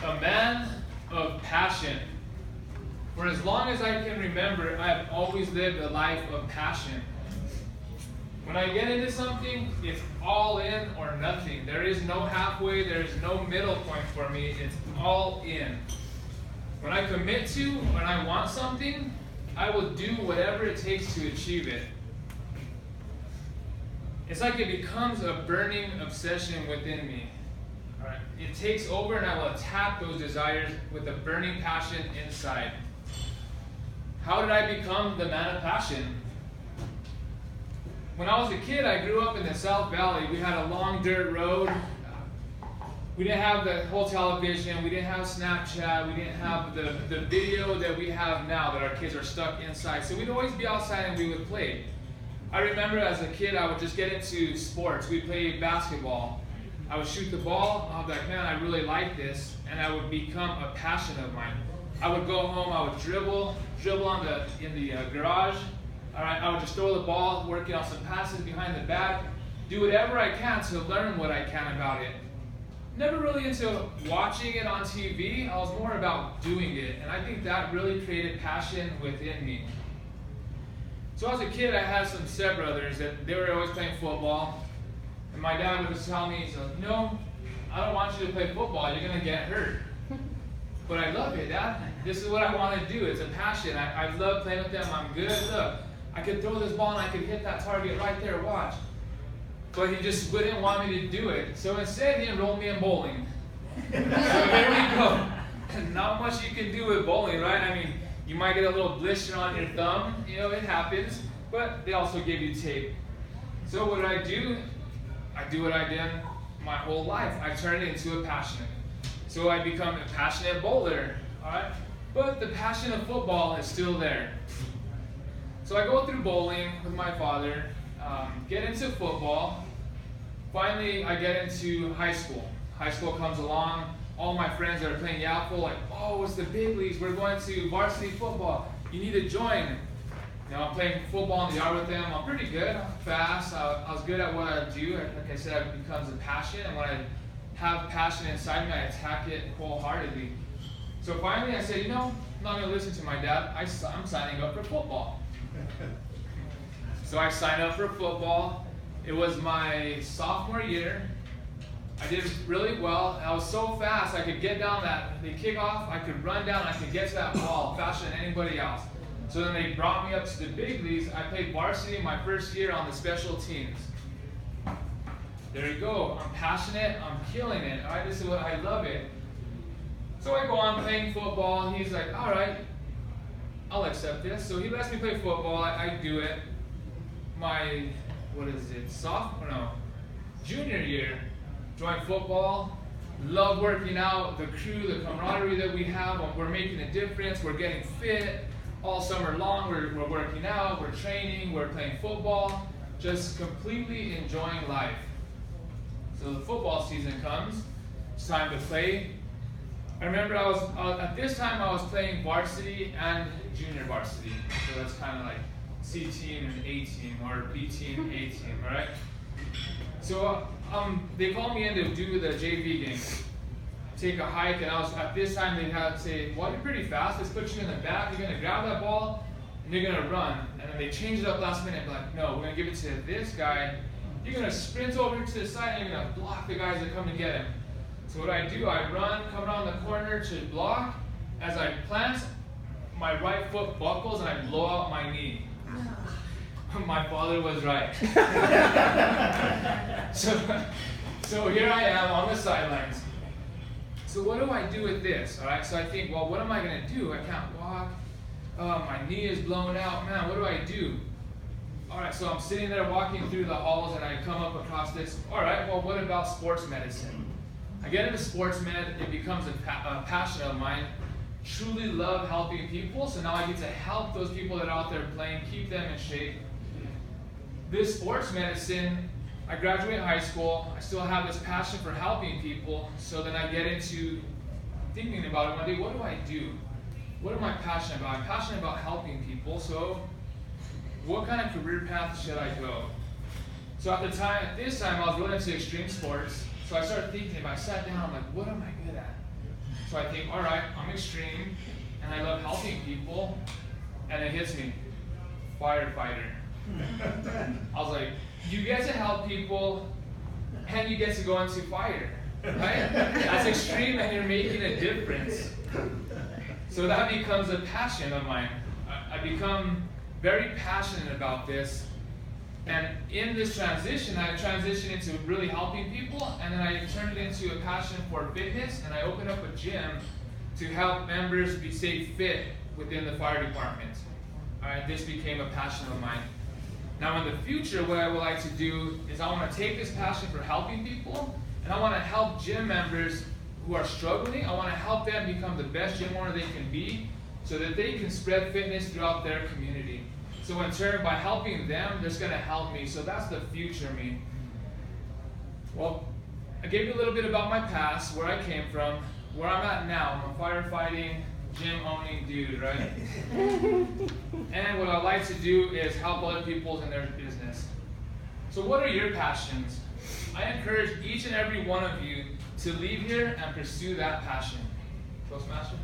A man of passion. For as long as I can remember, I have always lived a life of passion. When I get into something, it's all in or nothing. There is no halfway, there is no middle point for me. It's all in. When I commit to, when I want something, I will do whatever it takes to achieve it. It's like it becomes a burning obsession within me. Alright? It takes over and I will attack those desires with a burning passion inside. How did I become the man of passion? When I was a kid, I grew up in the South Valley. We had a long dirt road. We didn't have the whole television. We didn't have Snapchat. We didn't have the video that we have now that our kids are stuck inside. So we'd always be outside and we would play. I remember as a kid, I would just get into sports. We'd play basketball. I would shoot the ball. I was like, man, I really like this. And I would become a passion of mine. I would go home. I would dribble in the garage. All right, I would just throw the ball, working on some passes behind the back, do whatever I can to learn what I can about it. Never really into watching it on TV. I was more about doing it, and I think that really created passion within me. So as a kid, I had some stepbrothers that they were always playing football, and my dad would just tell me, he's like, no, I don't want you to play football. You're gonna get hurt. But I love it, Dad. This is what I want to do. It's a passion. I love playing with them. I'm good. Look, I could throw this ball and I could hit that target right there. Watch. But he just wouldn't want me to do it. So instead, he enrolled me in bowling. So here we go. Not much you can do with bowling, right? I mean, you might get a little blister on your thumb. You know, it happens. But they also give you tape. So what I do? I do what I did my whole life. I turn it into a passion. So I become a passionate bowler, all right? But the passion of football is still there. So I go through bowling with my father, get into football. Finally, I get into high school. High school comes along. All my friends that are playing Yapple, like, oh, it's the big leagues. We're going to varsity football. You need to join. You know, I'm playing football in the yard with them. I'm pretty good. I'm fast. I was good at what I do. Like I said, it becomes a passion. And when I have passion inside me, I attack it wholeheartedly. So finally I said, you know, I'm not going to listen to my dad. I'm signing up for football. So I signed up for football. It was my sophomore year. I did really well. I was so fast, I could get down the kickoff, I could run down, I could get to that ball faster than anybody else. So then they brought me up to the big leagues. I played varsity my first year on the special teams. There you go. I'm passionate. I'm killing it. All right, this is what I love it. So I go on playing football. He's like, all right, I'll accept this. So he lets me play football. I do it. My, junior year, joined football. Love working out. The crew, the camaraderie that we have. We're making a difference. We're getting fit all summer long. We're working out. We're training. We're playing football. Just completely enjoying life. So the football season comes, it's time to play. I remember at this time I was playing varsity and junior varsity. So that's kind of like C team and A team, or B team, A team, all right? So they called me in to do the JV game. Take a hike, and at this time they had to say, well, you're pretty fast, let's put you in the back, you're gonna grab that ball, and you're gonna run. And then they changed it up last minute, like, no, we're gonna give it to this guy. You're going to sprint over to the side and you're going to block the guys that come to get him. So what I do, I run, come around the corner to block. As I plant, my right foot buckles and I blow out my knee. My father was right. So here I am on the sidelines. So what do I do with this? All right, so I think, well, what am I going to do? I can't walk. My knee is blown out. Man, what do I do? All right, so I'm sitting there walking through the halls and I come up across this. All right, well, what about sports medicine? I get into sports med, it becomes a passion of mine. Truly love helping people, so now I get to help those people that are out there playing, keep them in shape. This sports medicine, I graduate high school, I still have this passion for helping people, so then I get into thinking about it one day, what do I do? What am I passionate about? I'm passionate about helping people, so what kind of career path should I go? So at this time, I was really into extreme sports. So I started thinking, if I sat down, I'm like, what am I good at? So I think, all right, I'm extreme, and I love helping people, and it hits me, firefighter. I was like, you get to help people, and you get to go into fire, right? That's extreme, and you're making a difference. So that becomes a passion of mine. I become very passionate about this. And in this transition, I transitioned into really helping people, and then I turned it into a passion for fitness, and I opened up a gym to help members stay fit within the fire department. All right, this became a passion of mine. Now in the future, what I would like to do is I want to take this passion for helping people, and I want to help gym members who are struggling. I want to help them become the best gym owner they can be, so that they can spread fitness throughout their community. So in turn, by helping them, that's going to help me. So that's the future me. Well, I gave you a little bit about my past, where I came from, where I'm at now. I'm a firefighting, gym-owning dude, right? And what I like to do is help other people in their business. So what are your passions? I encourage each and every one of you to leave here and pursue that passion. Toastmaster?